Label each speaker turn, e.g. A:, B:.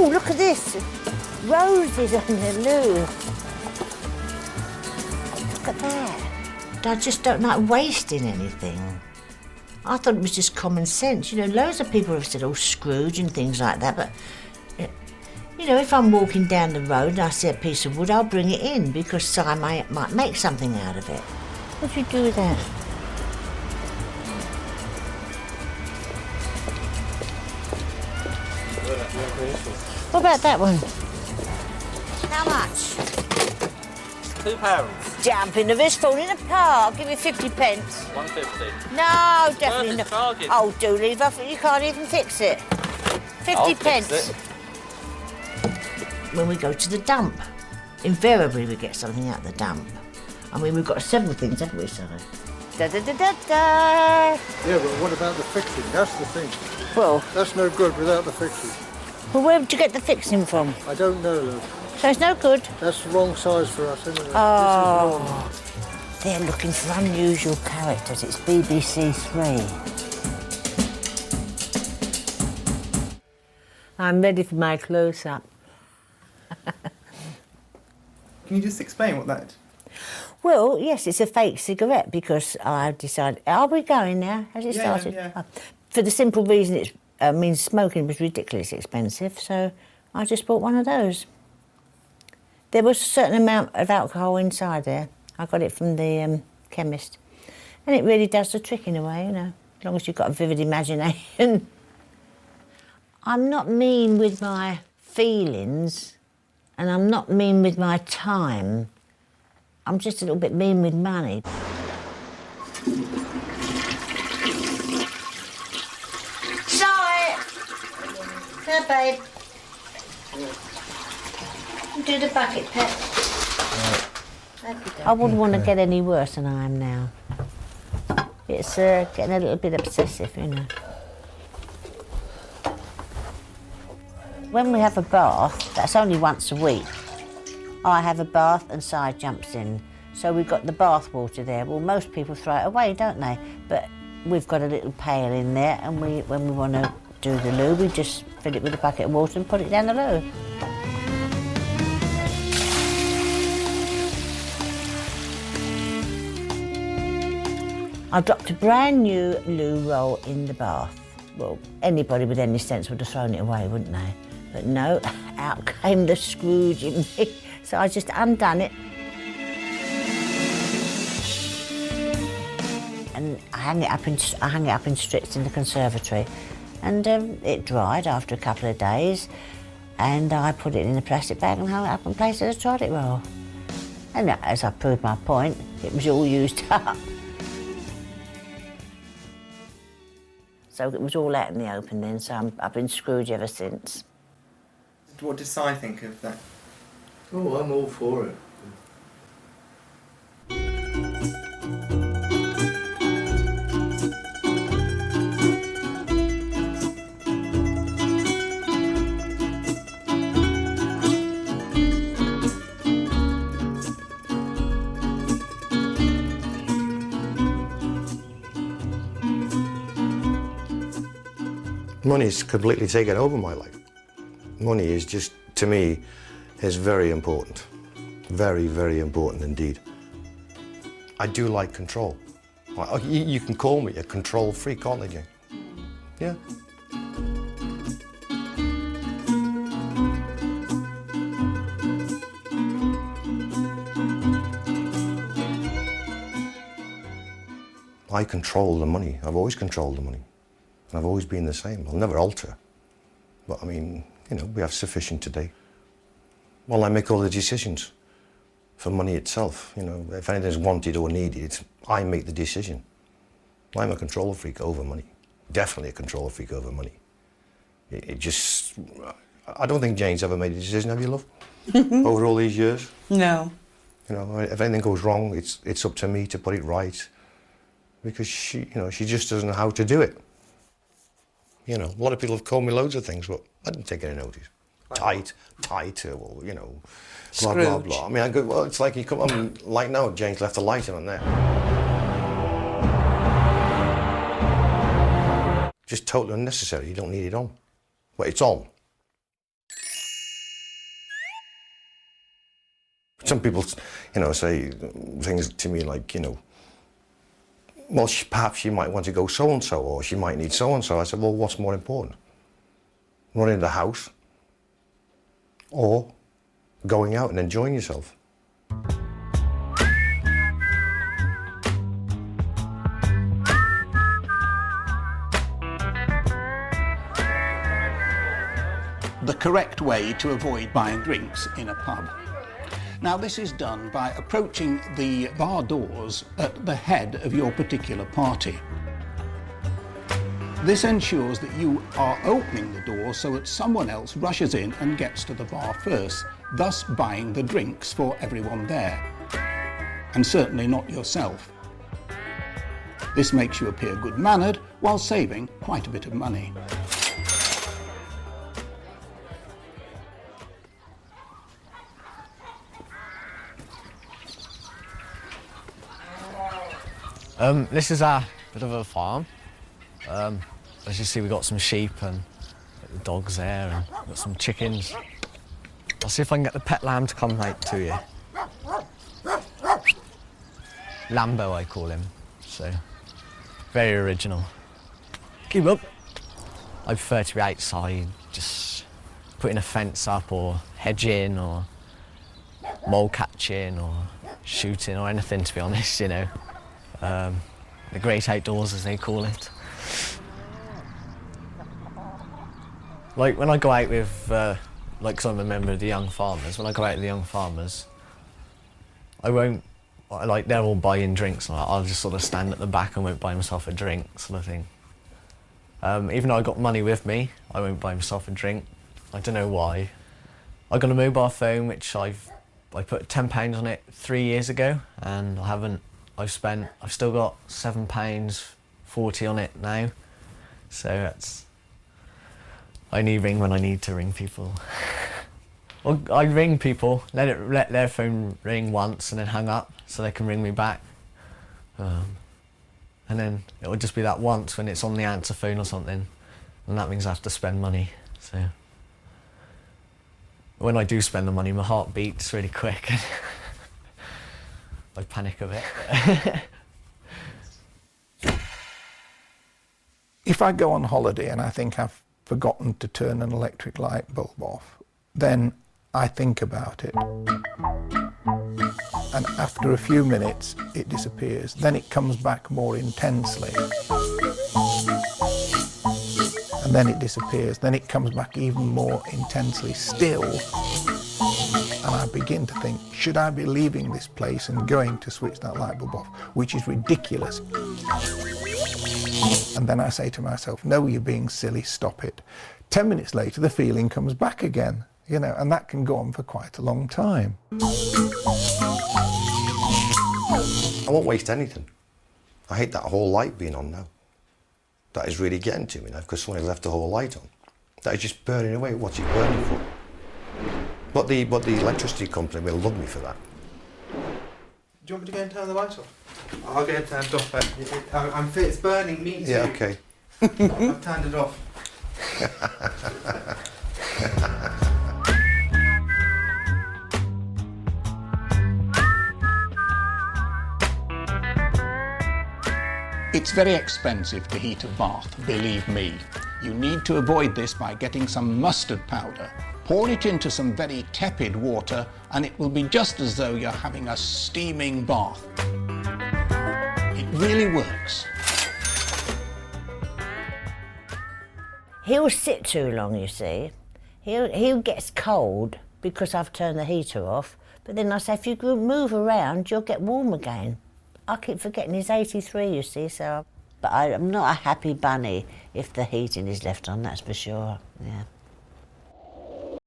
A: Oh, look at this. Roses on the loo. Look at that. I just don't like wasting anything. I thought it was just common sense. You know, loads of people have said, oh, Scrooge and things like that, but, you know, if I'm walking down the road and I see a piece of wood, I'll bring it in because I might make something out of it. What do you do with that? What about that one? How much?
B: £2.
A: Jumping the wrist, falling apart. I'll give you 50 pence.
B: 150.
A: No, definitely not.
B: Charging.
A: Oh, do leave off. You can't even fix it. 50
B: I'll
A: pence.
B: Fix it.
A: When we go to the dump, invariably we get something out of the dump. I mean, we've got several things, haven't we, Sally? Da da da da da.
C: Yeah, but what about the fixing? That's the thing.
A: Well,
C: That's no good without the fixing.
A: well, where did you get the fixing from?
C: I don't know, love.
A: So it's no good.
C: That's the wrong size for us, isn't it?
A: Oh, they're looking for unusual characters. It's BBC Three. I'm ready for my close-up.
D: Can you just explain what that...
A: Well, yes, it's a fake cigarette because I decided... Are we going now? Has it started?
D: Yeah.
A: Oh, for the simple reason smoking was ridiculously expensive, so I just bought one of those. There was a certain amount of alcohol inside there. I got it from the chemist. And it really does the trick in a way, you know, as long as you've got a vivid imagination. I'm not mean with my feelings, and I'm not mean with my time. I'm just a little bit mean with money. Sorry. Here, babe. Do the bucket, Pet. I wouldn't want to get any worse than I am now. It's getting a little bit obsessive, you know. When we have a bath, that's only once a week. I have a bath and Si jumps in. So we've got the bath water there. Well, most people throw it away, don't they? But we've got a little pail in there, and when we want to do the loo, we just fill it with a bucket of water and put it down the loo. I dropped a brand new loo roll in the bath. Well, anybody with any sense would have thrown it away, wouldn't they? But no, out came the Scrooge in me. So I just undone it. And I hung it up in strips in the conservatory. And it dried after a couple of days. And I put it in a plastic bag and hung it up and placed it as a toilet roll. And as I proved my point, it was all used up. So it was all out in the open then, so I've been Scrooge ever since.
D: What does Si think of that?
C: Oh, I'm all for it.
E: Money's completely taken over my life. Money is just, to me, is very important. Very, very important indeed. I do like control. You can call me a control freak, can't you? Yeah. I control the money. I've always controlled the money. And I've always been the same. I'll never alter. But I mean, you know, we have sufficient today. Well, I make all the decisions for money itself. You know, if anything's wanted or needed, I make the decision. I'm a control freak over money. Definitely a control freak over money. It just, I don't think Jane's ever made a decision, have you, love? Over all these years?
F: No.
E: You know, if anything goes wrong, it's up to me to put it right. Because she just doesn't know how to do it. You know, a lot of people have called me loads of things, but I didn't take any notice. Tight, well, you know, blah, blah, blah. I mean, I go, well, it's like you come on, like now, Jane's left the lighting on there. Just totally unnecessary, you don't need it on. But it's on. Some people, you know, say things to me like, you know, well, perhaps she might want to go so-and-so, or she might need so-and-so. I said, well, what's more important? Running the house or going out and enjoying yourself?
B: The correct way to avoid buying drinks in a pub. Now, this is done by approaching the bar doors at the head of your particular party. This ensures that you are opening the door so that someone else rushes in and gets to the bar first, thus buying the drinks for everyone there, and certainly not yourself. This makes you appear good-mannered while saving quite a bit of money.
F: This is our bit of a farm. As you see, we've got some sheep and the dogs there, and got some chickens. I'll see if I can get the pet lamb to come out to you. Lambo, I call him, so very original. Keep up. I prefer to be outside, just putting a fence up or hedging or mole catching or shooting or anything, to be honest, you know. The great outdoors, as they call it. Like when I go out with, like 'cause I'm a member of the Young Farmers, when I go out with the Young Farmers, I won't, like they're all buying drinks, and I'll just sort of stand at the back and won't buy myself a drink, sort of thing. Even though I got money with me, I won't buy myself a drink. I don't know why. I got a mobile phone which I put £10 on it 3 years ago, and I've still got £7.40 on it now. So that's, I only ring when I need to ring people. Well, I ring people, let their phone ring once and then hang up so they can ring me back. And then it would just be that once when it's on the answer phone or something, and that means I have to spend money. So when I do spend the money, my heart beats really quick. I panic a bit.
B: If I go on holiday and I think I've forgotten to turn an electric light bulb off, then I think about it. And after a few minutes, it disappears. Then it comes back more intensely. And then it disappears. Then it comes back even more intensely still. And I begin to think, should I be leaving this place and going to switch that light bulb off, which is ridiculous. And then I say to myself, no, you're being silly, stop it. 10 minutes later, the feeling comes back again, you know, and that can go on for quite a long time.
E: I won't waste anything. I hate that whole light being on now. That is really getting to me now, because someone has left the whole light on. That is just burning away. What's it burning for? But the electricity company will love me for that.
D: Do you want me to go and turn the light off? I'll get it turned off. It's burning me too.
E: Yeah, okay.
D: I've turned it off.
B: It's very expensive to heat a bath, believe me. You need to avoid this by getting some mustard powder. Pour it into some very tepid water and it will be just as though you're having a steaming bath. It really works.
A: He'll sit too long, you see. He gets cold because I've turned the heater off, but then I say, if you move around, you'll get warm again. I keep forgetting he's 83, you see, so... But I'm not a happy bunny if the heating is left on, that's for sure, yeah.